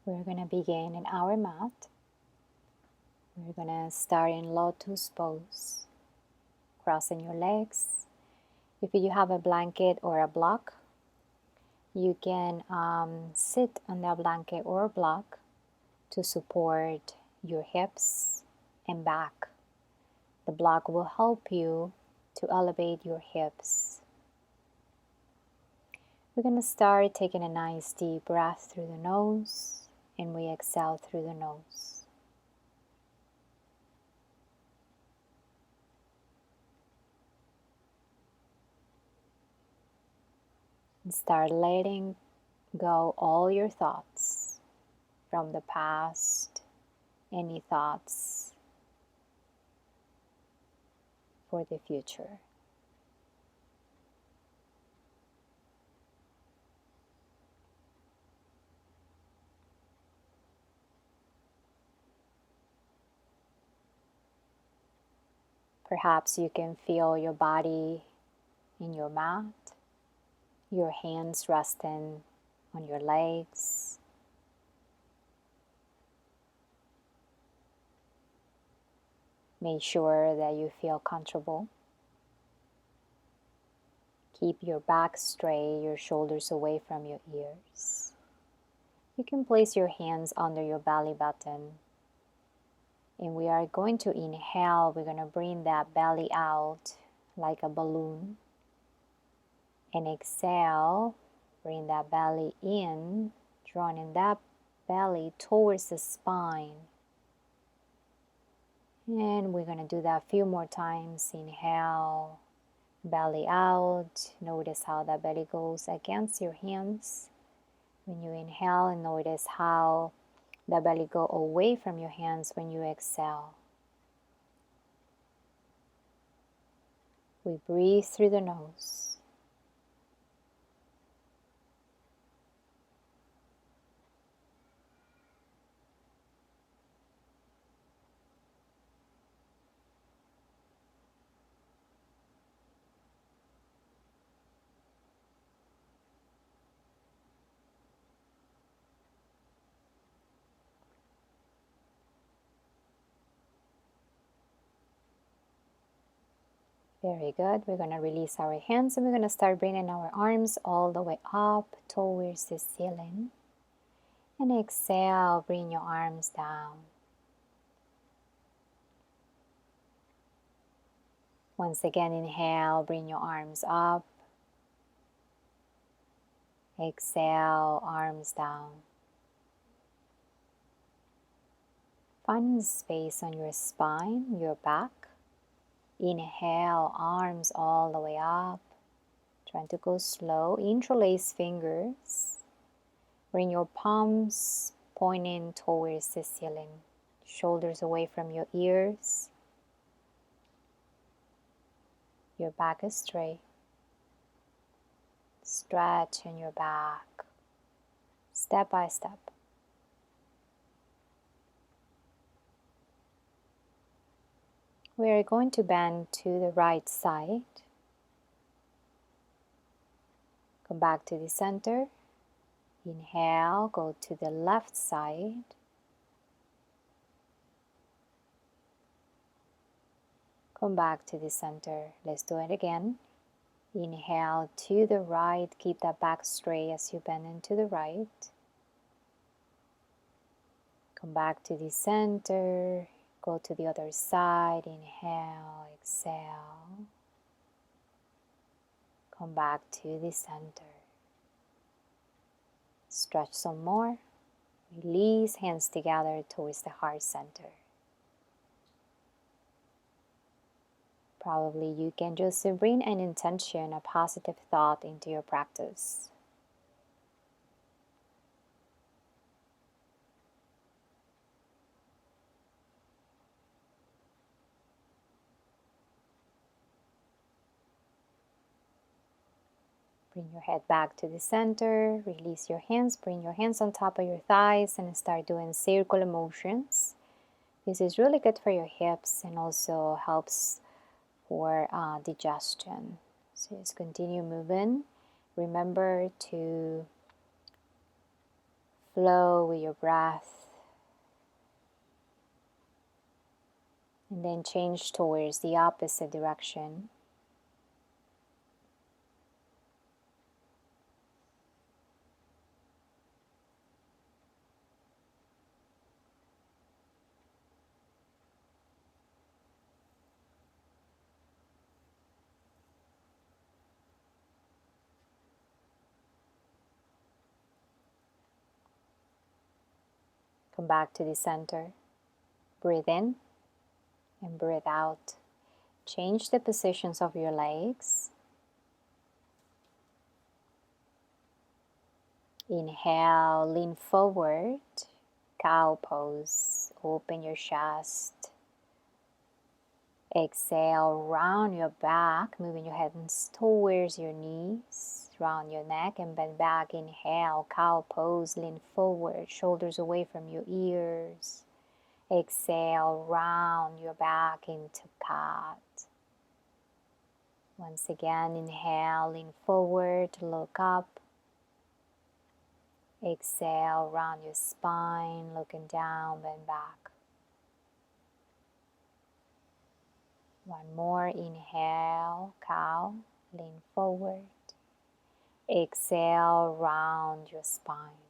We're going to begin in our mat. We're going to start in lotus pose, crossing your legs. If you have a blanket or a block, you can sit on that blanket or block to support your hips and back. The block will help you to elevate your hips. We're going to start taking a nice deep breath through the nose, and we exhale through the nose. And start letting go all your thoughts from the past, any thoughts for the future. Perhaps you can feel your body in your mat, your hands resting on your legs. Make sure that you feel comfortable. Keep your back straight, your shoulders away from your ears. You can place your hands under your belly button. And we are going to inhale. We're going to bring that belly out like a balloon. And exhale, bring that belly in, drawing that belly towards the spine. And we're going to do that a few more times. Inhale, belly out. Notice how that belly goes against your hands. When you inhale, and notice how the belly go away from your hands when you exhale. We breathe through the nose. Very good. We're going to release our hands and we're going to start bringing our arms all the way up towards the ceiling. And exhale, bring your arms down. Once again, inhale, bring your arms up. Exhale, arms down. Find space on your spine, your back. Inhale, arms all the way up. Trying to go slow. Interlace fingers. Bring your palms pointing towards the ceiling. Shoulders away from your ears. Your back is straight. Stretch in your back. Step by step. We are going to bend to the right side. Come back to the center. Inhale, go to the left side. Come back to the center. Let's do it again. Inhale to the right. Keep that back straight as you bend into the right. Come back to the center. Go to the other side. Inhale, exhale. Come back to the center. Stretch some more. Release, hands together towards the heart center. Probably you can just bring an intention, a positive thought into your practice. Bring your head back to the center, release your hands, bring your hands on top of your thighs and start doing circular motions. This is really good for your hips and also helps for digestion. So just continue moving. Remember to flow with your breath. And then change towards the opposite direction. Come back to the center. Breathe in and breathe out. Change the positions of your legs. Inhale, lean forward, cow pose. Open your chest. Exhale, round your back, moving your hands towards your knees. Round your neck and bend back. Inhale, cow pose, lean forward, shoulders away from your ears. Exhale, round your back into cat. Once again, inhale, lean forward, look up. Exhale, round your spine, looking down, bend back. One more, inhale, cow, lean forward. Exhale, round your spine.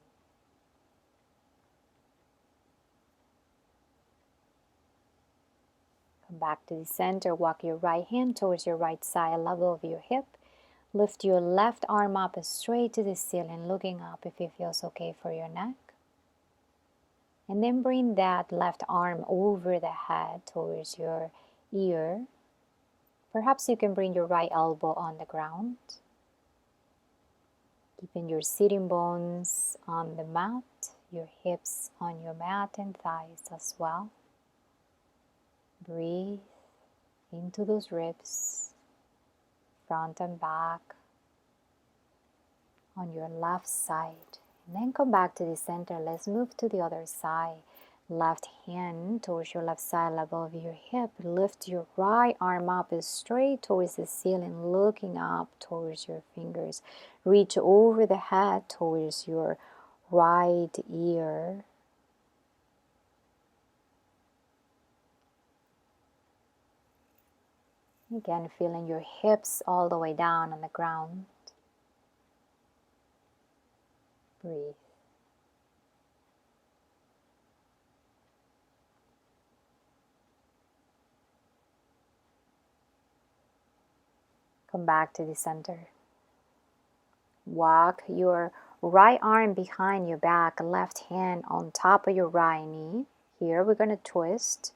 Come back to the center, walk your right hand towards your right side, level of your hip. Lift your left arm up straight to the ceiling, looking up if it feels okay for your neck. And then bring that left arm over the head towards your ear. Perhaps you can bring your right elbow on the ground. Keeping your sitting bones on the mat, your hips on your mat and thighs as well. Breathe into those ribs, front and back, on your left side. And then come back to the center. Let's move to the other side. Left hand towards your left side, level of your hip. Lift your right arm up straight towards the ceiling, looking up towards your fingers. Reach over the head towards your right ear. Again, feeling your hips all the way down on the ground. Breathe. Come back to the center. Walk your right arm behind your back, left hand on top of your right knee. Here we're going to twist.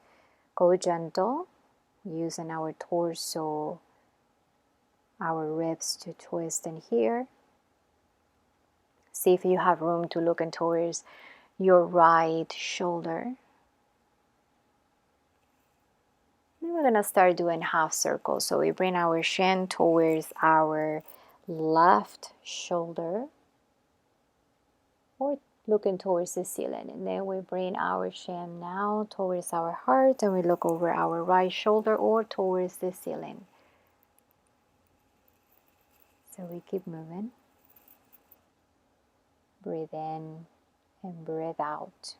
Go gentle, using our torso, our ribs to twist in here. See if you have room to look in towards your right shoulder. Then we're going to start doing half circles. So we bring our shin towards our left shoulder, or looking towards the ceiling. And then we bring our shin now towards our heart, and we look over our right shoulder or towards the ceiling. So we keep moving. Breathe in and breathe out.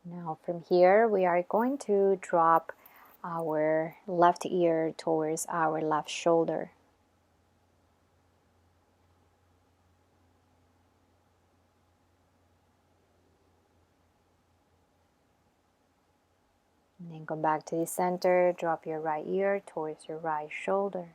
Now from here we are going to drop our left ear towards our left shoulder. And then come back to the center, drop your right ear towards your right shoulder.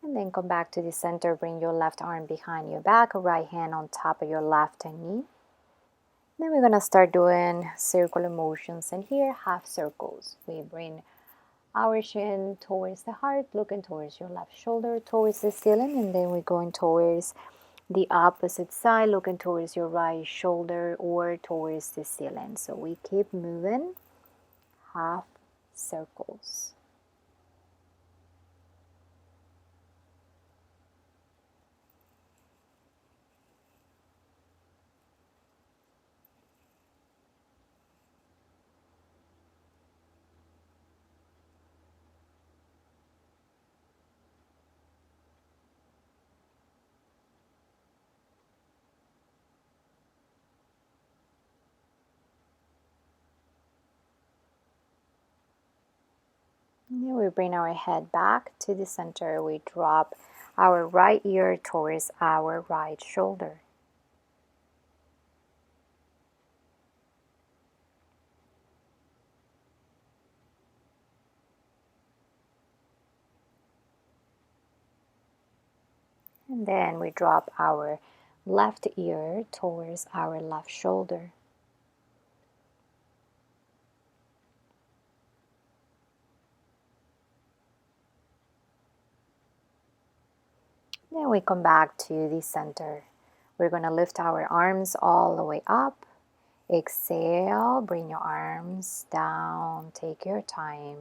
And then come back to the center, bring your left arm behind your back, right hand on top of your left knee. Then we're going to start doing circular motions, and here half circles. We bring our shin towards the heart, looking towards your left shoulder, towards the ceiling, and then we're going towards the opposite side, looking towards your right shoulder or towards the ceiling. So we keep moving, half circles. Then we bring our head back to the center. We drop our right ear towards our right shoulder. And then we drop our left ear towards our left shoulder. Then we come back to the center. We're going to lift our arms all the way up. Exhale, bring your arms down. Take your time.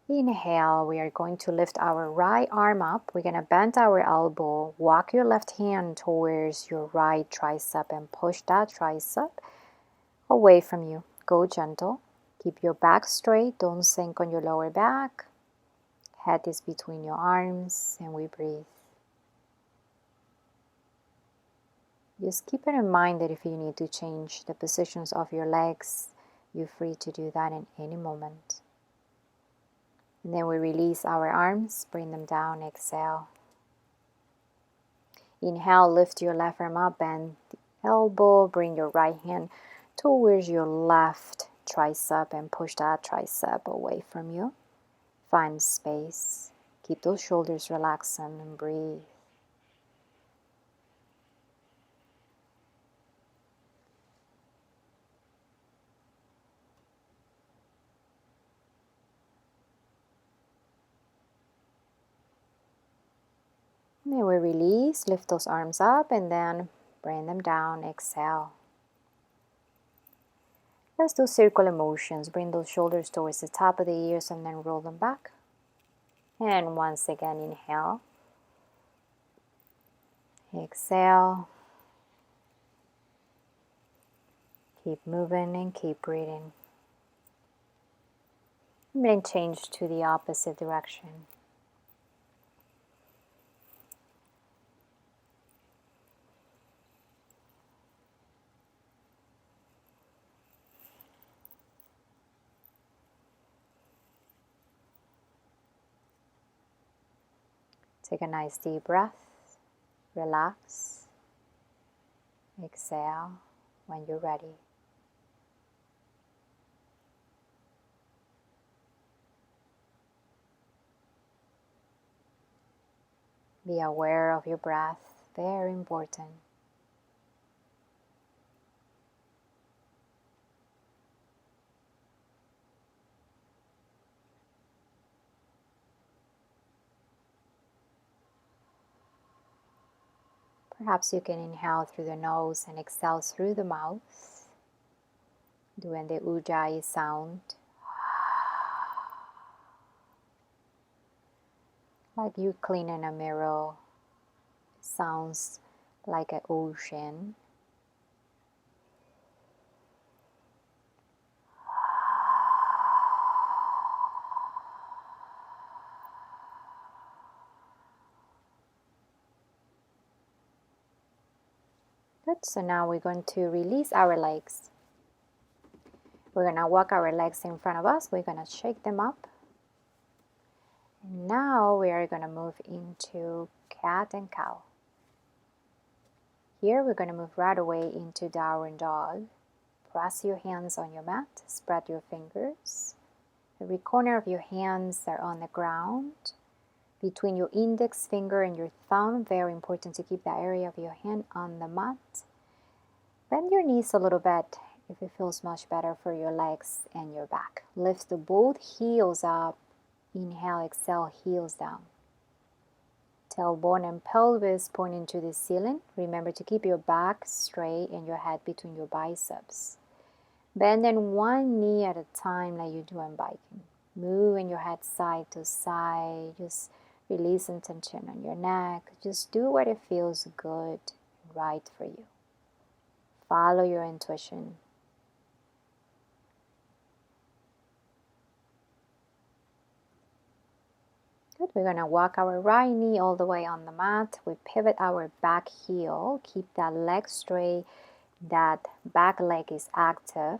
Inhale, we are going to lift our right arm up. We're going to bend our elbow. Walk your left hand towards your right tricep and push that tricep away from you. Go gentle. Keep your back straight. Don't sink on your lower back. Head is between your arms and we breathe. Just keep it in mind that if you need to change the positions of your legs, you're free to do that in any moment. And then we release our arms, bring them down, exhale. Inhale, lift your left arm up, bend the elbow, bring your right hand towards your left tricep and push that tricep away from you. Find space. Keep those shoulders relaxed and breathe. And then we release, lift those arms up and then bring them down, exhale. Let's do circular motions. Bring those shoulders towards the top of the ears and then roll them back. And once again, inhale. Exhale. Keep moving and keep breathing. And then change to the opposite direction. Take a nice deep breath. Relax. Exhale when you're ready. Be aware of your breath. Very important. Perhaps you can inhale through the nose and exhale through the mouth, doing the ujjayi sound. Like you cleaning a mirror. It sounds like an ocean. Good, so now we're going to release our legs. We're going to walk our legs in front of us. We're going to shake them up. And now we are going to move into cat and cow. Here we're going to move right away into downward dog. Press your hands on your mat. Spread your fingers. Every corner of your hands are on the ground. Between your index finger and your thumb, very important to keep that area of your hand on the mat. Bend your knees a little bit if it feels much better for your legs and your back. Lift both heels up Inhale, exhale, heels down. Tailbone and pelvis pointing to the ceiling. Remember to keep your back straight and your head between your biceps. Bending one knee at a time like you do on biking. Moving your head side to side. Just releasing tension on your neck. Just do what it feels good and right for you. Follow your intuition. Good. We're going to walk our right knee all the way on the mat. We pivot our back heel. Keep that leg straight. That back leg is active.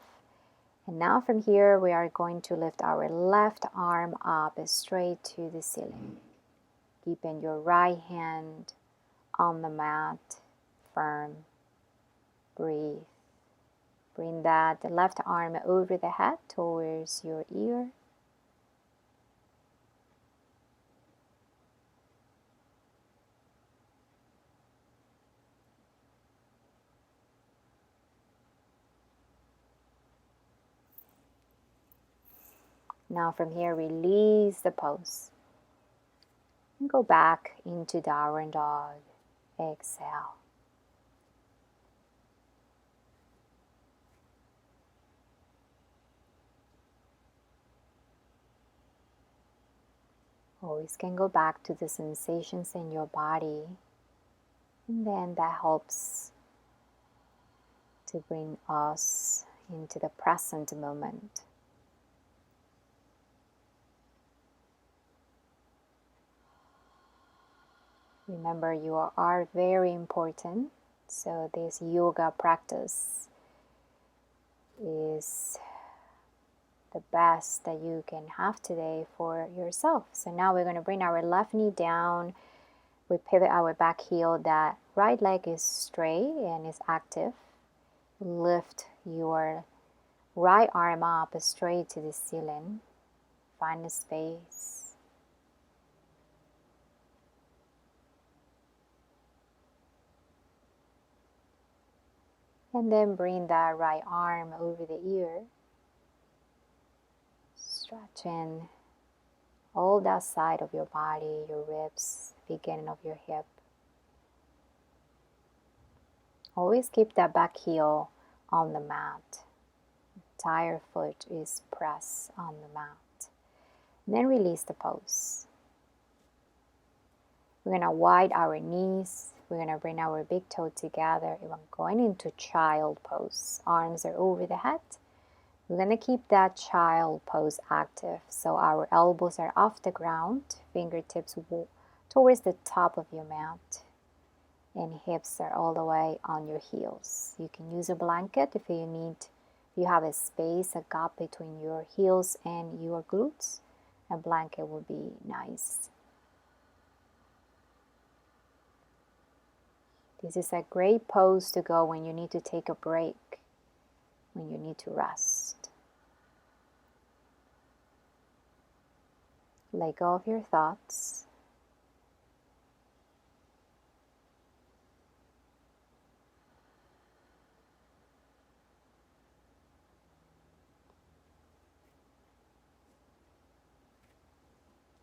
And now from here, we are going to lift our left arm up straight to the ceiling. Keeping your right hand on the mat, firm. Breathe. Bring that left arm over the head towards your ear. Now from here, release the pose. And go back into downward dog. Exhale. Always can go back to the sensations in your body. And then that helps to bring us into the present moment. Remember, you are very important, so this yoga practice is the best that you can have today for yourself. So now we're going to bring our left knee down. We pivot our back heel. That right leg is straight and is active. Lift your right arm up straight to the ceiling. Find a space. And then bring that right arm over the ear. Stretching all that side of your body, your ribs, beginning of your hip. Always keep that back heel on the mat. Entire foot is pressed on the mat. And then release the pose. We're going to wide our knees. We're going to bring our big toe together. I'm going into child pose. Arms are over the head. We're going to keep that child pose active. So our elbows are off the ground. Fingertips towards the top of your mat. And hips are all the way on your heels. You can use a blanket if you need. If you have a space, a gap between your heels and your glutes, a blanket would be nice. This is a great pose to go when you need to take a break, when you need to rest. Let go of your thoughts.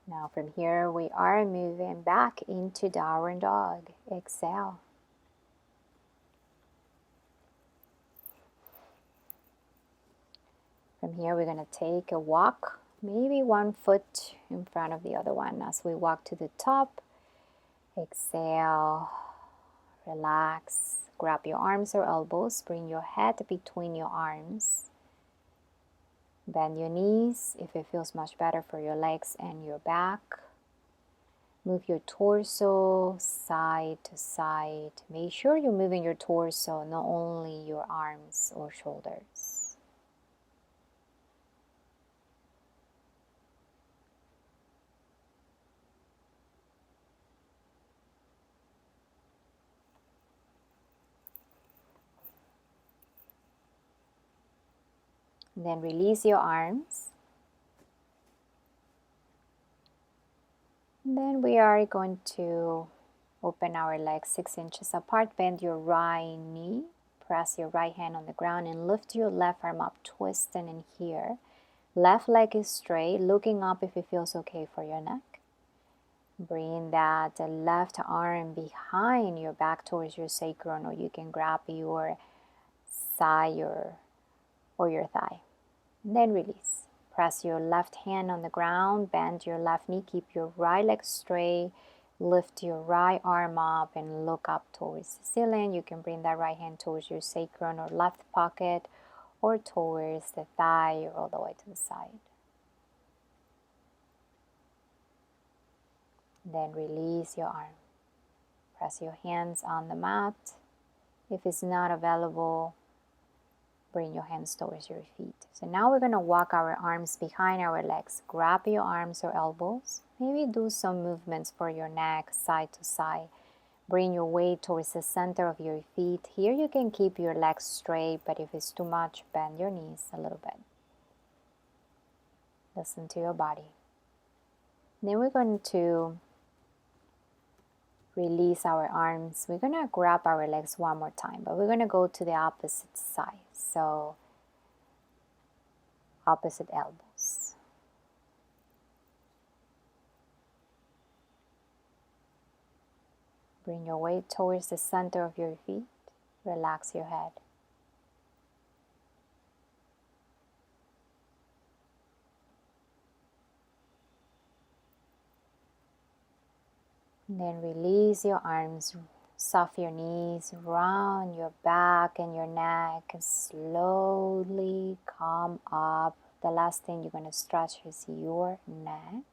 Now from here, we are moving back into downward dog. Exhale. From here, we're going to take a walk, maybe one foot in front of the other one as we walk to the top. Exhale, relax, grab your arms or elbows, bring your head between your arms. Bend your knees if it feels much better for your legs and your back. Move your torso side to side. Make sure you're moving your torso, not only your arms or shoulders. Then release your arms. And then we are going to open our legs 6 inches apart. Bend your right knee. Press your right hand on the ground and lift your left arm up, twisting in here. Left leg is straight, looking up if it feels okay for your neck. Bring that left arm behind your back towards your sacrum, or you can grab your thigh or your thigh. And then release. Press your left hand on the ground, bend your left knee, keep your right leg straight, lift your right arm up and look up towards the ceiling. You can bring that right hand towards your sacrum or left pocket or towards the thigh or all the way to the side. Then release your arm. Press your hands on the mat. If it's not available, bring your hands towards your feet. So now we're going to walk our arms behind our legs. Grab your arms or elbows. Maybe do some movements for your neck, side to side. Bring your weight towards the center of your feet. Here you can keep your legs straight, but if it's too much, bend your knees a little bit. Listen to your body. Then we're going to release our arms. We're going to grab our legs one more time, but we're going to go to the opposite side. So, opposite elbows. Bring your weight towards the center of your feet. Relax your head. And then release your arms, soft your knees, round your back and your neck, and slowly come up. The last thing you're going to stretch is your neck.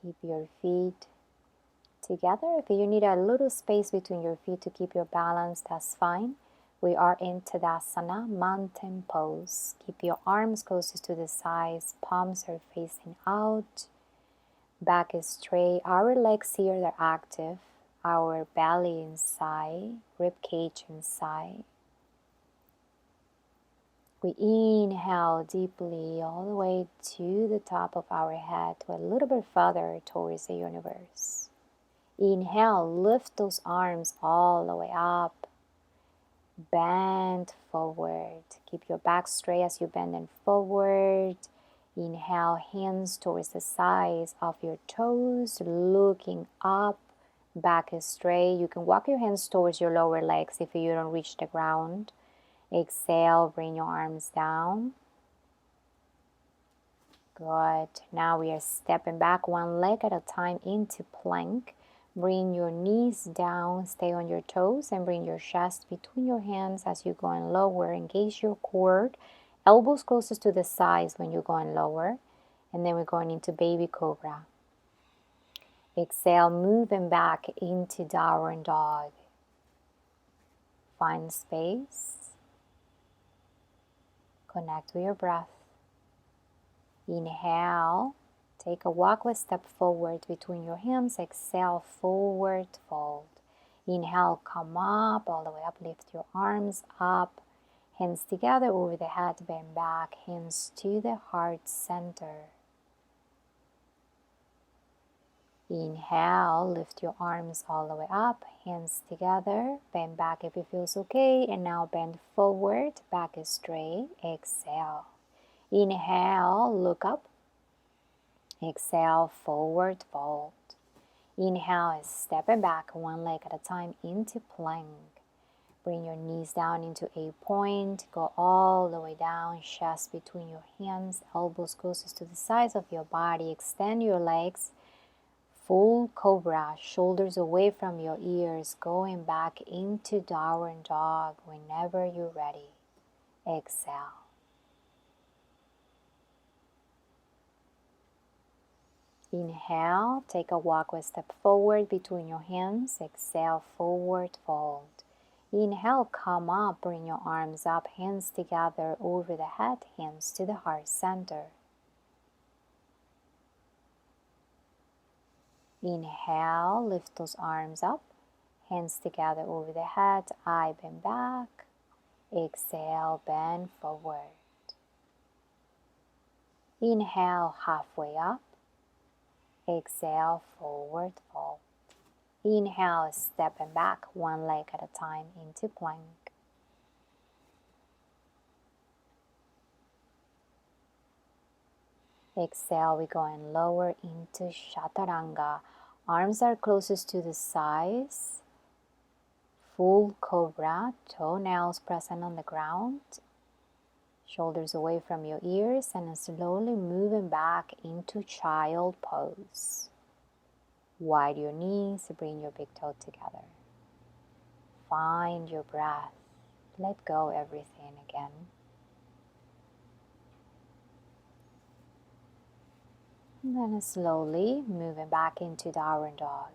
Keep your feet together. If you need a little space between your feet to keep your balance, that's fine. We are in Tadasana, mountain pose. Keep your arms closest to the sides, palms are facing out. Back is straight. Our legs here are active. Our belly inside, rib cage inside. We inhale deeply all the way to the top of our head, to a little bit further towards the universe. Inhale, lift those arms all the way up. Bend forward. Keep your back straight as you bend them forward. Inhale, hands towards the sides of your toes, looking up. Back is straight. You can walk your hands towards your lower legs if you don't reach the ground. Exhale, bring your arms down. Good. Now we are stepping back one leg at a time into plank. Bring your knees down, stay on your toes, and bring your chest between your hands as you're going lower. Engage your core. Elbows closest to the sides when you're going lower. And then we're going into baby cobra. Exhale, moving back into downward dog. Find space. Connect with your breath. Inhale. Take a walkway step forward between your hands. Exhale, forward fold. Inhale, come up, all the way up. Lift your arms up. Hands together over the head, bend back. Hands to the heart center. Inhale, lift your arms all the way up. Hands together, bend back if it feels okay. And now bend forward, back is straight. Exhale. Inhale, look up. Exhale, forward fold. Inhale is stepping back one leg at a time into plank. Bring your knees down into a point. Go all the way down, chest between your hands, elbows closest to the sides of your body. Extend your legs. Full cobra, shoulders away from your ears, going back into downward dog whenever you're ready. Exhale. Inhale, take a walkway step forward between your hands. Exhale, forward fold. Inhale, come up, bring your arms up, hands together over the head, hands to the heart center. Inhale, lift those arms up, hands together over the head, eye bend back. Exhale, bend forward. Inhale, halfway up. Exhale, forward fold. Inhale, stepping back one leg at a time into plank. Exhale, we're going lower into Chaturanga. Arms are closest to the sides. Full cobra, toenails present on the ground. Shoulders away from your ears and slowly moving back into child pose. Widen your knees, bring your big toe together. Find your breath. Let go everything again. And then slowly moving back into downward dog.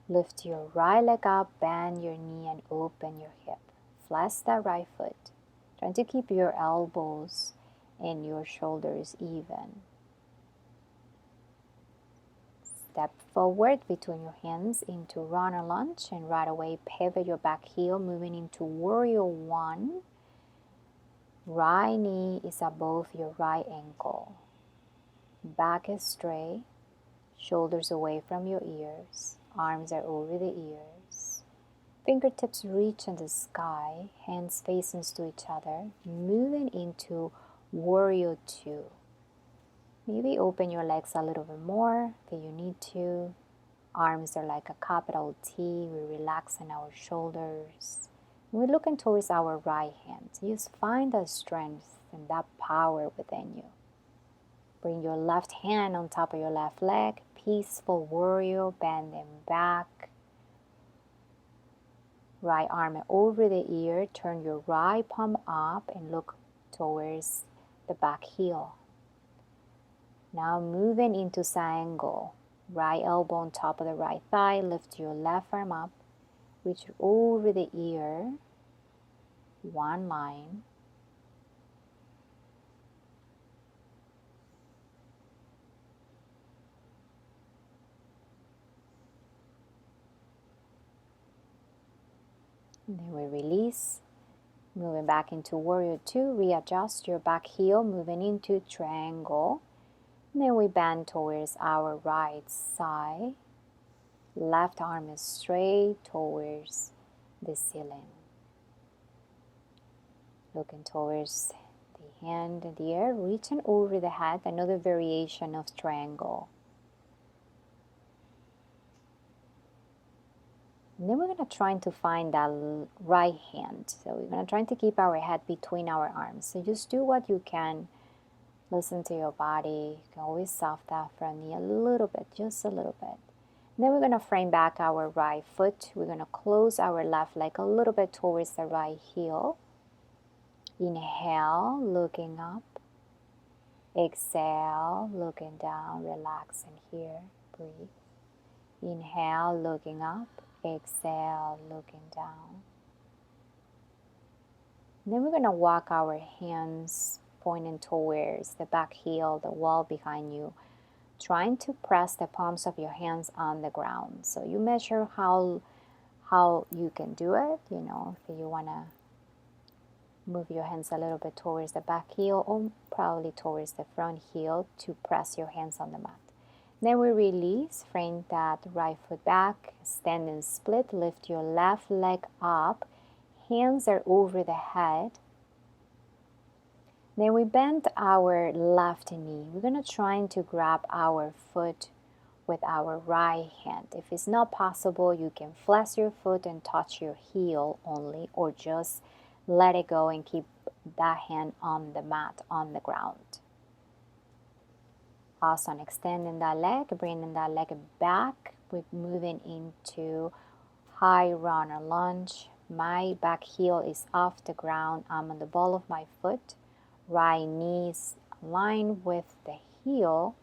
Lift your right leg up, bend your knee and open your hip. Flex that right foot. Trying to keep your elbows and your shoulders even. Step forward between your hands into runner lunge and right away pivot your back heel, moving into warrior one. Right knee is above your right ankle. Back is straight, shoulders away from your ears, arms are over the ears. Fingertips reach in the sky, hands facing to each other, moving into warrior two. Maybe open your legs a little bit more if you need to. Arms are like a capital T. We relax in our shoulders. We're looking towards our right hand. Just find that strength and that power within you. Bring your left hand on top of your left leg. Peaceful warrior, bending back. Right arm over the ear. Turn your right palm up and look towards the back heel. Now moving into triangle. Right elbow on top of the right thigh. Lift your left arm up. Reach over the ear. One line. And then we release. Moving back into warrior two. Readjust your back heel. Moving into triangle. And then we bend towards our right side. Left arm is straight towards the ceiling. Looking towards the hand and the air, reaching over the head, another variation of triangle. And then we're going to try to find that right hand. So we're going to try to keep our head between our arms. So just do what you can. Listen to your body. You can always soft that front knee a little bit, just a little bit. And then we're going to frame back our right foot. We're going to close our left leg a little bit towards the right heel. Inhale, looking up. Exhale, looking down, relaxing here. Breathe. Inhale, looking up. Exhale, looking down. And then we're going to walk our hands pointing towards the back heel, the wall behind you, trying to press the palms of your hands on the ground. So you measure how you can do it. You know, if you want to move your hands a little bit towards the back heel or probably towards the front heel to press your hands on the mat. Then we release, frame that right foot back, stand and split, lift your left leg up, hands are over the head. Then we bend our left knee. We're going to try to grab our foot with our right hand. If it's not possible, you can flex your foot and touch your heel only, or just let it go and keep that hand on the mat, on the ground. Awesome. Extending that leg, bringing that leg back. We're moving into high runner lunge. My back heel is off the ground. I'm on the ball of my foot. Right knees aligned with the heel,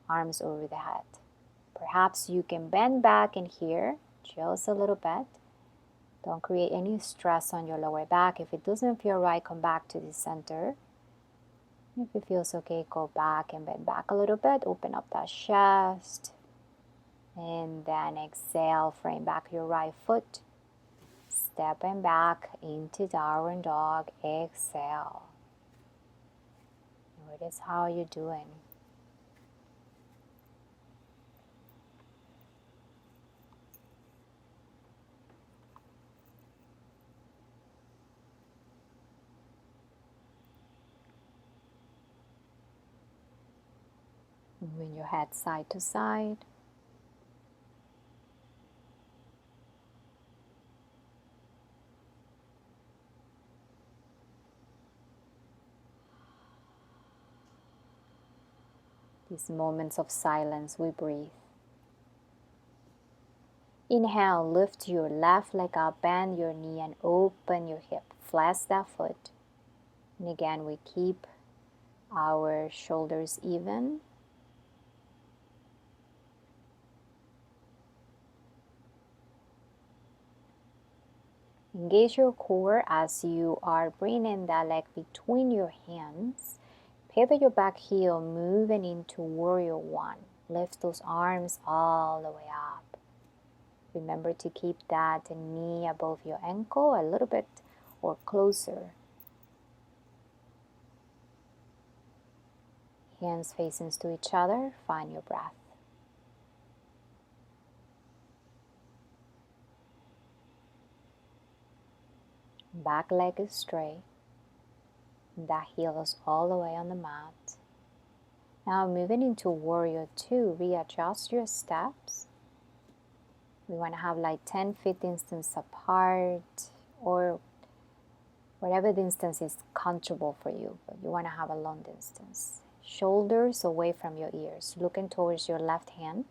arms over the head. Perhaps you can bend back in here just a little bit. Don't create any stress on your lower back. If it doesn't feel right, come back to the center. If it feels okay, go back and bend back a little bit. Open up that chest. And then exhale, frame back your right foot. Stepping back into downward dog. Exhale. Notice how you're doing. Moving your head side to side. These moments of silence, we breathe. Inhale, lift your left leg up, bend your knee and open your hip. Flex that foot. And again, we keep our shoulders even. Engage your core as you are bringing that leg between your hands. Pivot your back heel, moving into warrior one. Lift those arms all the way up. Remember to keep that knee above your ankle a little bit or closer. Hands facing to each other, find your breath. Back leg is straight. That heel is all the way on the mat. Now moving into warrior two, readjust your steps. We want to have like 10 feet distance apart or whatever distance is comfortable for you, but you want to have a long distance. Shoulders away from your ears, looking towards your left hand.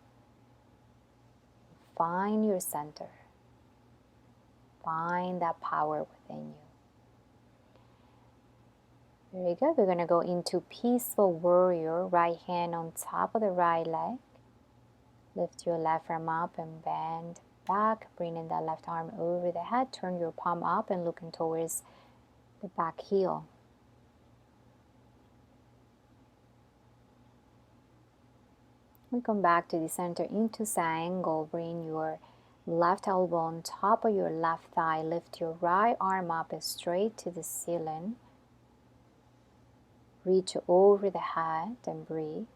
Find your center. Find that power within you. Very good. We're going to go into peaceful warrior. Right hand on top of the right leg. Lift your left arm up and bend back. Bringing that left arm over the head. Turn your palm up and looking towards the back heel. We come back to the center into triangle. Bring your left elbow on top of your left thigh. Lift your right arm up straight to the ceiling. Reach over the head and breathe.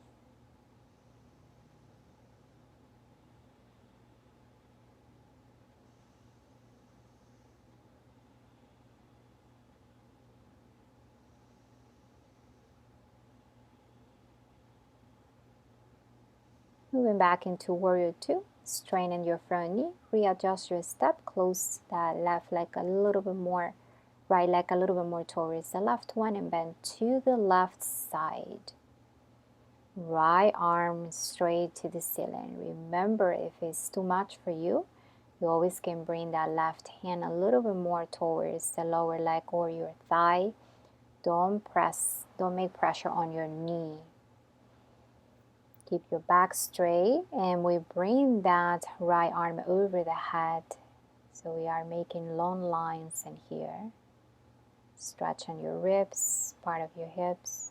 Moving back into warrior two. Straighten your front knee. Readjust your step. Close that left leg a little bit more. Right leg a little bit more towards the left one and bend to the left side. Right arm straight to the ceiling. Remember, if it's too much for you, you always can bring that left hand a little bit more towards the lower leg or your thigh. Don't make pressure on your knee. Keep your back straight and we bring that right arm over the head. So we are making long lines in here. Stretch on your ribs, part of your hips.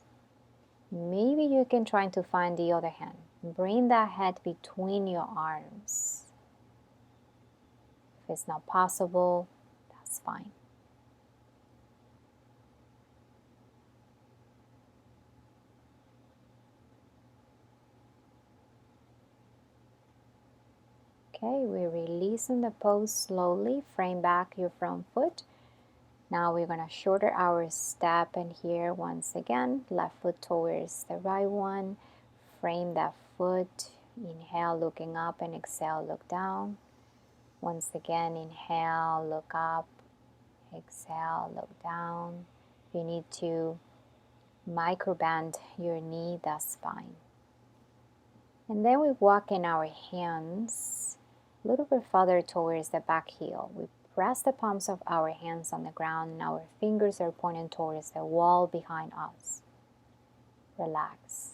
Maybe you can try to find the other hand. Bring that head between your arms. If it's not possible, that's fine. Okay, we're releasing the pose slowly. Frame back your front foot. Now we're going to shorter our step in here once again. Left foot towards the right one. Frame that foot. Inhale, looking up, and exhale, look down. Once again, inhale, look up. Exhale, look down. If you need to microbend your knee, that's fine. And then we walk in our hands a little bit further towards the back heel. We press the palms of our hands on the ground and our fingers are pointing towards the wall behind us. Relax.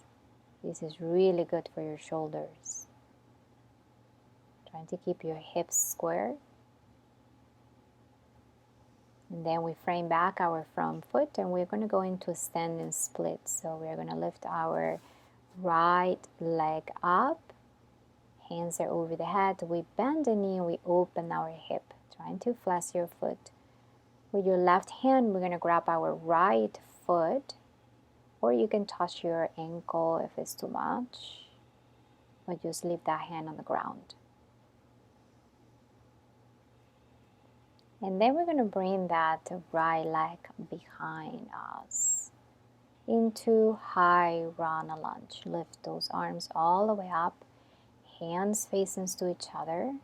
This is really good for your shoulders. Trying to keep your hips square. And then we frame back our front foot and we're going to go into a standing split. So we're going to lift our right leg up. Hands are over the head. We bend the knee and we open our hip. Trying to flex your foot. With your left hand, we're going to grab our right foot. Or you can touch your ankle if it's too much. But just leave that hand on the ground. And then we're going to bring that right leg behind us. into high rana lunge. Lift those arms all the way up, hands facing to each other.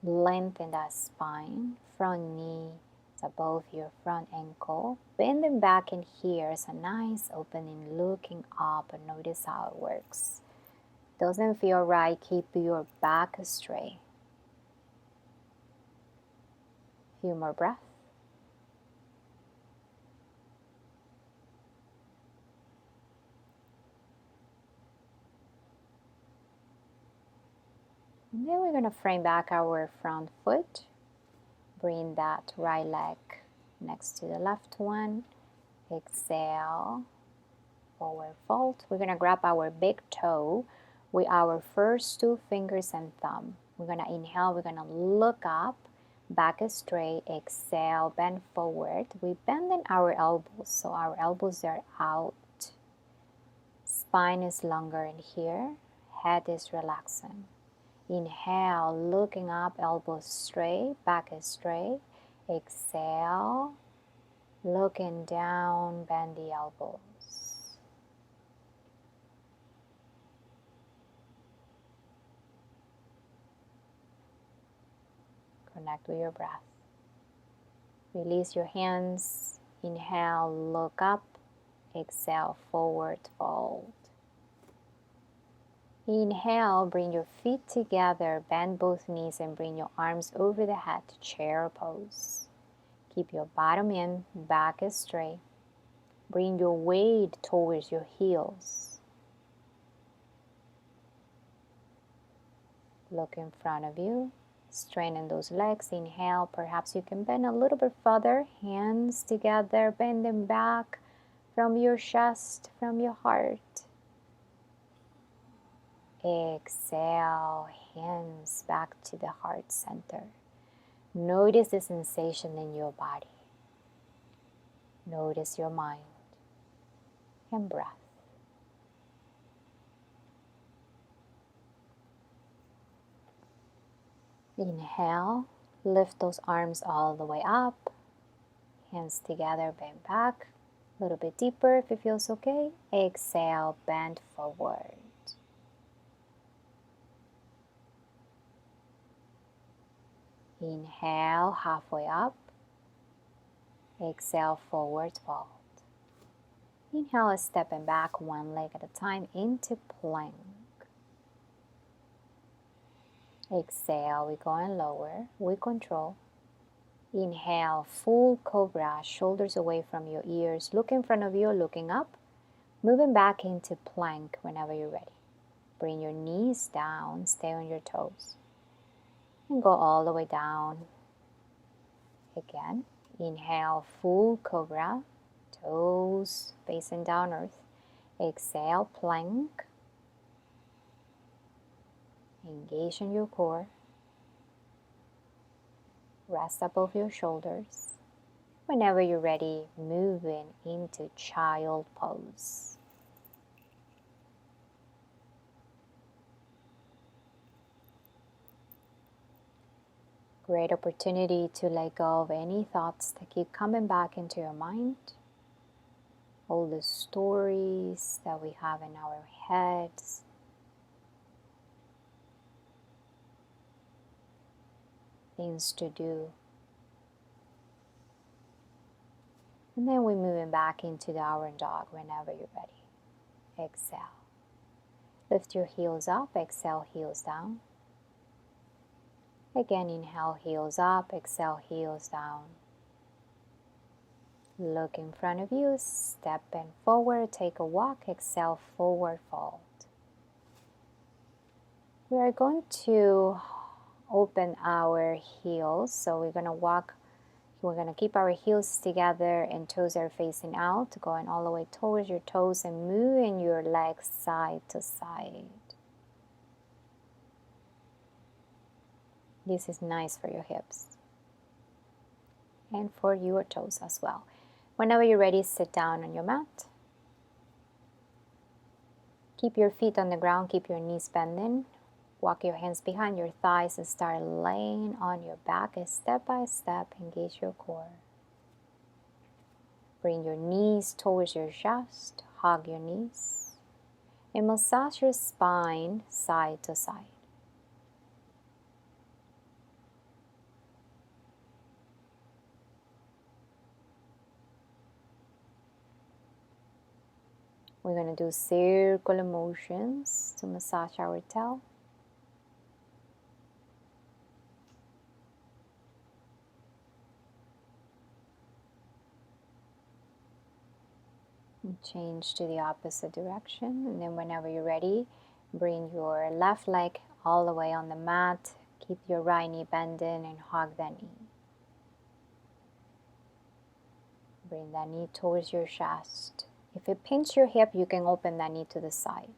Lengthen that spine, front knee is above your front ankle. Bending back in here is a nice opening, looking up, and notice how it works. Doesn't feel right, keep your back straight. Few more breaths. And then we're going to frame back our front foot. Bring that right leg next to the left one. Exhale, forward fold. We're going to grab our big toe with our first two fingers and thumb. We're going to inhale, we're going to look up, back straight. Exhale, bend forward. We bend in our elbows, so our elbows are out. Spine is longer in here, head is relaxing. Inhale, looking up, elbows straight, back is straight. Exhale, looking down, bend the elbows. Connect with your breath. Release your hands. Inhale, look up. Exhale, forward fold. Inhale, bring your feet together, bend both knees and bring your arms over the head, chair pose. Keep your bottom in, back is straight. Bring your weight towards your heels. Look in front of you, straighten those legs. Inhale, perhaps you can bend a little bit further, hands together, bend them back from your chest, from your heart. Exhale, hands back to the heart center. Notice the sensation in your body. Notice your mind and breath. Inhale, lift those arms all the way up. Hands together, bend back. A little bit deeper if it feels okay. Exhale, bend forward. Inhale, halfway up. Exhale, forward fold. Inhale, stepping back one leg at a time into plank. Exhale, we're going lower. We control. Inhale, full cobra, shoulders away from your ears. Look in front of you, looking up. Moving back into plank whenever you're ready. Bring your knees down, stay on your toes. And go all the way down. Again, inhale, full cobra, toes facing down earth. Exhale, plank. Engage in your core. Rest above your shoulders. Whenever you're ready, moving into child pose. Great opportunity to let go of any thoughts that keep coming back into your mind. All the stories that we have in our heads. Things to do. And then we're moving back into the downward dog whenever you're ready. Exhale. Lift your heels up, exhale, heels down. Again, inhale, heels up, exhale, heels down. Look in front of you, step and forward, take a walk, exhale, forward fold. We are going to open our heels, so we're going to keep our heels together and toes are facing out, going all the way towards your toes and moving your legs side to side. This is nice for your hips and for your toes as well. Whenever you're ready, sit down on your mat. Keep your feet on the ground, keep your knees bending. Walk your hands behind your thighs and start laying on your back step by step. Engage your core. Bring your knees towards your chest, hug your knees, and massage your spine side to side. We're going to do circular motions to massage our tail. And change to the opposite direction, and then whenever you're ready, bring your left leg all the way on the mat. Keep your right knee bending and hug that knee. Bring that knee towards your chest. If it pinches your hip, you can open that knee to the side.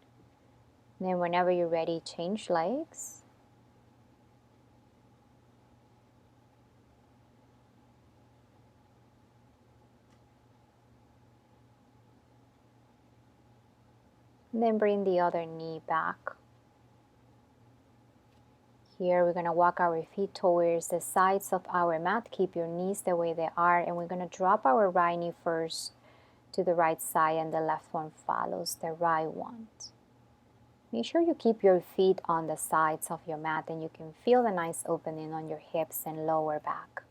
And then whenever you're ready, change legs. And then bring the other knee back. Here we're going to walk our feet towards the sides of our mat. Keep your knees the way they are, and we're going to drop our right knee first to the right side, and the left one follows the right one. Make sure you keep your feet on the sides of your mat, and you can feel the nice opening on your hips and lower back.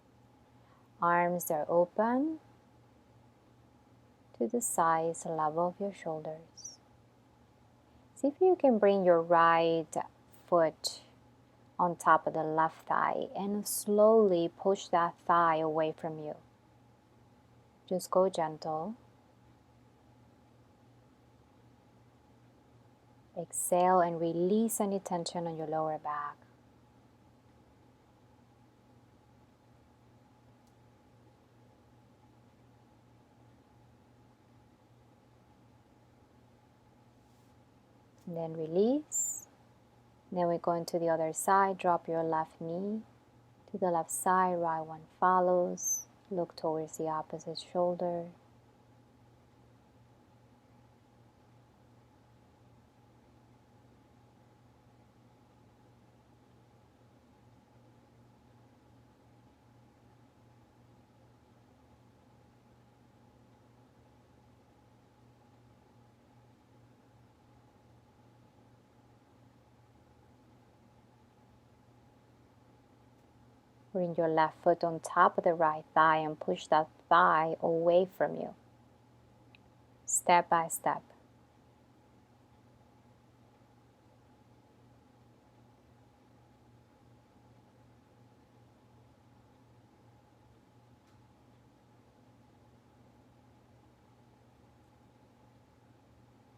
Arms are open to the sides, level of your shoulders. See if you can bring your right foot on top of the left thigh and slowly push that thigh away from you. Just go gentle. Exhale and release any tension on your lower back. And then release. Then we go into the other side. Drop your left knee to the left side. Right one follows. Look towards the opposite shoulder. Bring your left foot on top of the right thigh and push that thigh away from you. Step by step.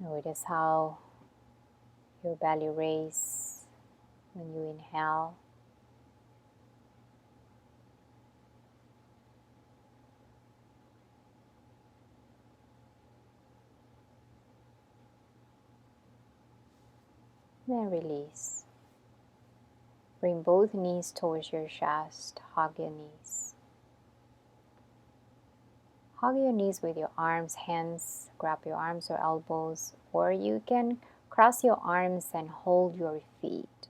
Notice how your belly raises when you inhale. Then release. Bring both knees towards your chest. Hug your knees. Hug your knees with your arms, hands. Grab your arms or elbows, or you can cross your arms and hold your feet.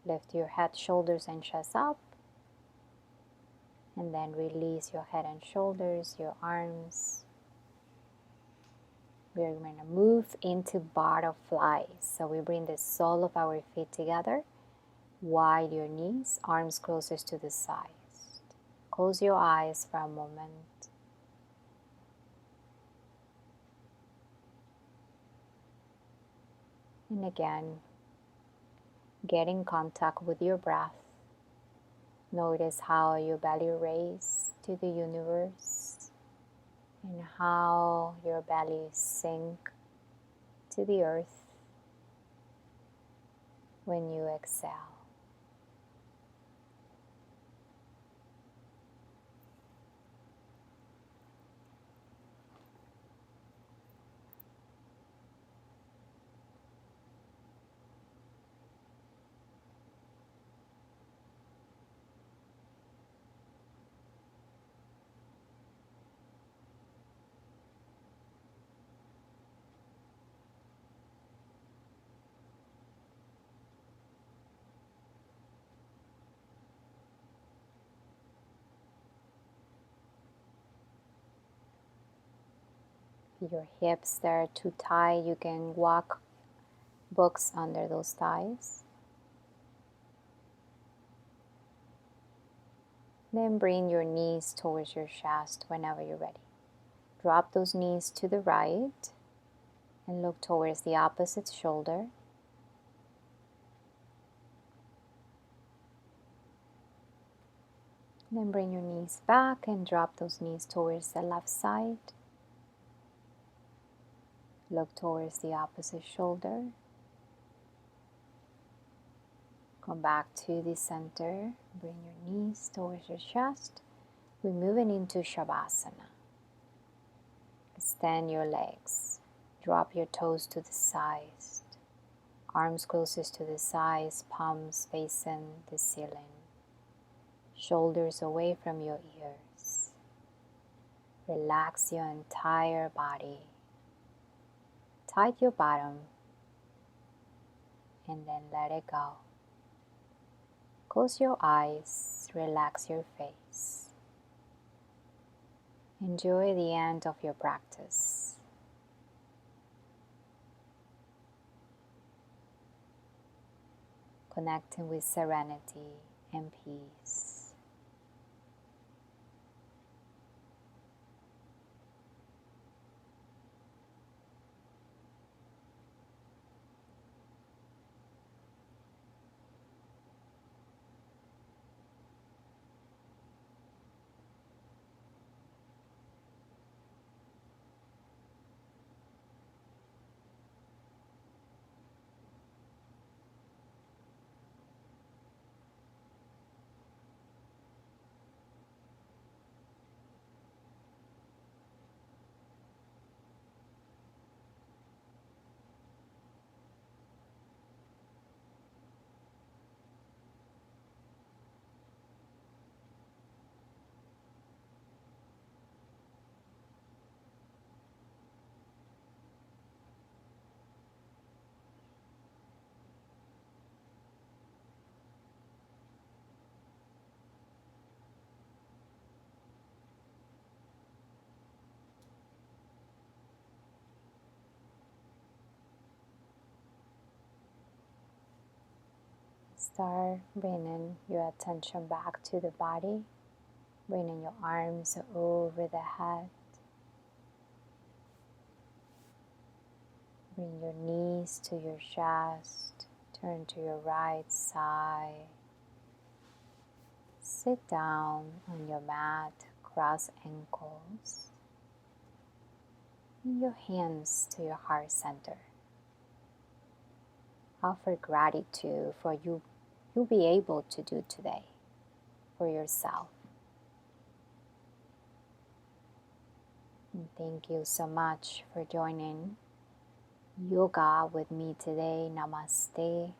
Lift your head, shoulders, and chest up. And then release your head and shoulders, your arms. We're going to move into butterfly. So we bring the sole of our feet together. Wide your knees, arms closest to the sides. Close your eyes for a moment. And again, get in contact with your breath. Notice how your belly raises to the universe and how your belly sinks to the earth when you exhale. If your hips that are too tight, you can walk books under those thighs. Then bring your knees towards your chest whenever you're ready. Drop those knees to the right and look towards the opposite shoulder. Then bring your knees back and drop those knees towards the left side. Look towards the opposite shoulder. Come back to the center. Bring your knees towards your chest. We're moving into Shavasana. Extend your legs. Drop your toes to the sides. Arms closest to the sides, palms facing the ceiling. Shoulders away from your ears. Relax your entire body. Tight your bottom and then let it go. Close your eyes, relax your face. Enjoy the end of your practice. Connecting with serenity and peace. Start bringing your attention back to the body, bringing your arms over the head. Bring your knees to your chest, turn to your right side. Sit down on your mat, cross ankles. Bring your hands to your heart center. Offer gratitude for you'll be able to do today for yourself. And thank you so much for joining yoga with me today. Namaste.